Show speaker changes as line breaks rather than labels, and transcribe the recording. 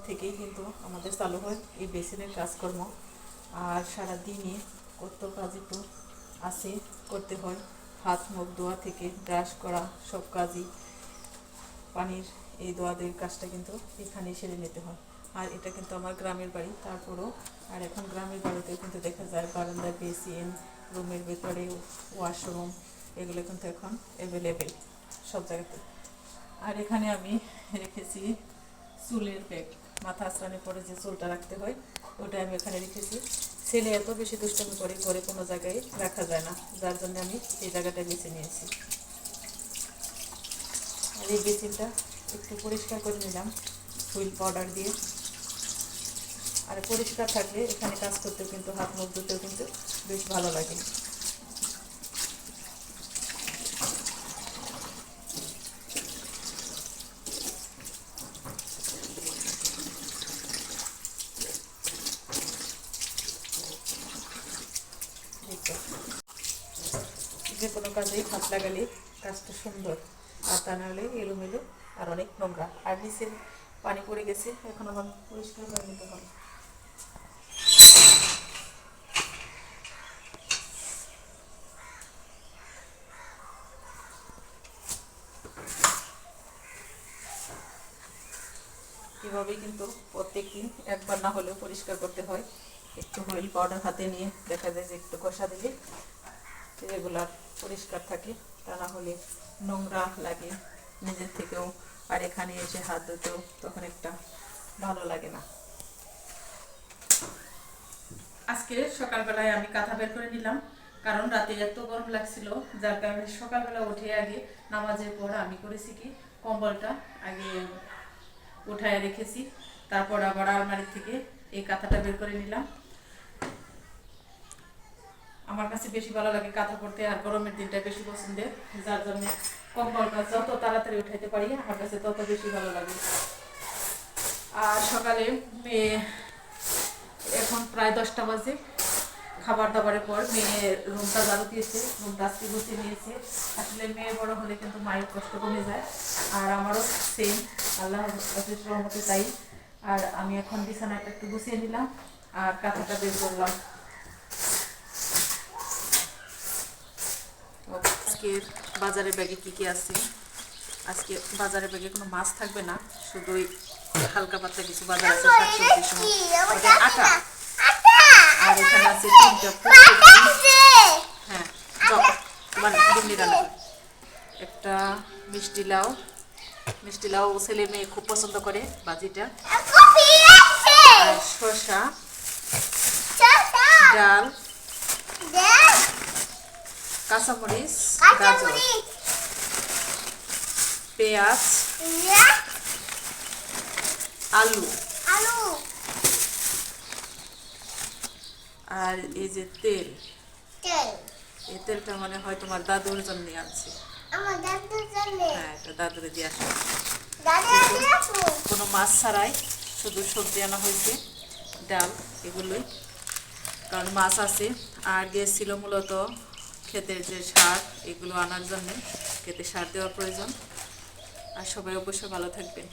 থেকেই কিন্তু আমাদের চালু হয় এই বেসিনের কাজকর্ম। আর সারাদিনে কত কাজই তো আছে, করতে হয়। হাত মুখ ধোয়া থেকে ব্রাশ করা সব কাজই পানির এই দোয়াদের কাজটা কিন্তু এখানেই সেরে নিতে হয়। আর এটা কিন্তু আমার গ্রামের বাড়ি, তারপরও আর এখন গ্রামের বাড়িতেও কিন্তু দেখা যায় বারান্দায় বেসিন, রুমের ভেতরে ওয়াশরুম, এগুলো কিন্তু এখন অ্যাভেলেবেল সব জায়গাতে। আর এখানে আমি রেখেছি চুলের ব্যাগ, মাথা আশ্রানোর পরে যে চুলটা রাখতে হয় ওটা আমি এখানে রেখেছি। ছেলে এত বেশি দুষ্টামি করে, ঘরে কোনো জায়গায় রাখা যায় না, যার জন্য আমি এই জায়গাটা বেছে নিয়েছি। আর এই বেসিনটা একটু পরিষ্কার করে নিলাম হুইল পাউডার দিয়ে। আর পরিষ্কার থাকলে এখানে কাজ করতেও কিন্তু, হাত মুখ ধুতেও কিন্তু বেশ ভালো লাগে। যে কোনো কাজেই হাত লাগালে কাজটা সুন্দর, আর তা নাহলে এলোমেলো আর অনেক নোংরা। আর নিচে পানি পড়ে গেছে, এখন আমার পরিষ্কার করে নিতে হবে। এভাবেই কিন্তু প্রত্যেকদিন একবার না হলেও পরিষ্কার করতে হয়। একটু হুইল পাউডার হাতে নিয়ে দেখা যায় যে একটু কষা দিলে রেগুলার পরিষ্কার থাকে, তা না হলে নোংরা লাগে নিজের থেকেও, আর এখানে এসে হাত ধুতেও তখন একটা ভালো লাগে না। আজকে সকালবেলায় আমি কাঁথা বের করে নিলাম, কারণ রাতে এত গরম লাগছিল, যার কারণে সকালবেলা উঠে আগে নামাজের পর আমি করেছি কি কম্বলটা আগে উঠায় রেখেছি, তারপর আবার আলমারি থেকে এই কাঁথাটা বের করে নিলাম। আমার কাছে বেশি ভালো লাগে কাঁথা পড়তে, আর গরমের দিনটা বেশি পছন্দের, যার জন্য কম্বলটা যত তাড়াতাড়ি উঠাইতে পারি আমার কাছে তত বেশি ভালো লাগে। আর সকালে মেয়ে, এখন প্রায় 10টা বাজে, খাবার দাবারের পর মেয়ে রুমটা ঝাড়ু দিয়েছে, রুমটা আজকে গুছিয়ে নিয়েছে। আসলে মেয়ে বড় হলে কিন্তু মায়ের কষ্ট কমে যায়, আর আমারও সেম, আল্লাহ রহমতে তাই। আর আমি এখন বিছানাটা একটু গুছিয়ে নিলাম আর কাঁথাটা বের করলাম। আজকের বাজারের ব্যাগে কি কি আছে? আজকে বাজারের ব্যাগে কোনো মাছ থাকবে না, শুধুই হালকা পাতলা কিছু বাজার আছে, শাকসবজির সময় আটা। আর এখানে আছে 3টা ফুলকপি, হ্যাঁ মানে ডিমনি রান্না, একটা মিষ্টি লাউ, মিষ্টি লাউ ছেলে মেয়ে খুব পছন্দ করে ভাজিটা, আর শসা, ডাল, কাঁচামরিচ, গাজর, পেঁয়াজ, আলু, আর এই যে তেল, এই তেলটা মানে হয় তোমার দাদুর জন্য আনছি। হ্যাঁ, এটা দাদুরে দিয়ে আসো। কোনো মাছ ছাড়াই শুধু সবজি আনা হয়েছে, ডাল, এগুলোই, কারণ মাছ আছে। আর গিয়েছিল মূলত ক্ষেতের যে সার, এগুলো আনার জন্য, ক্ষেতে সার দেওয়ার প্রয়োজন। আর সবাই অবশ্যই ভালো থাকবেন।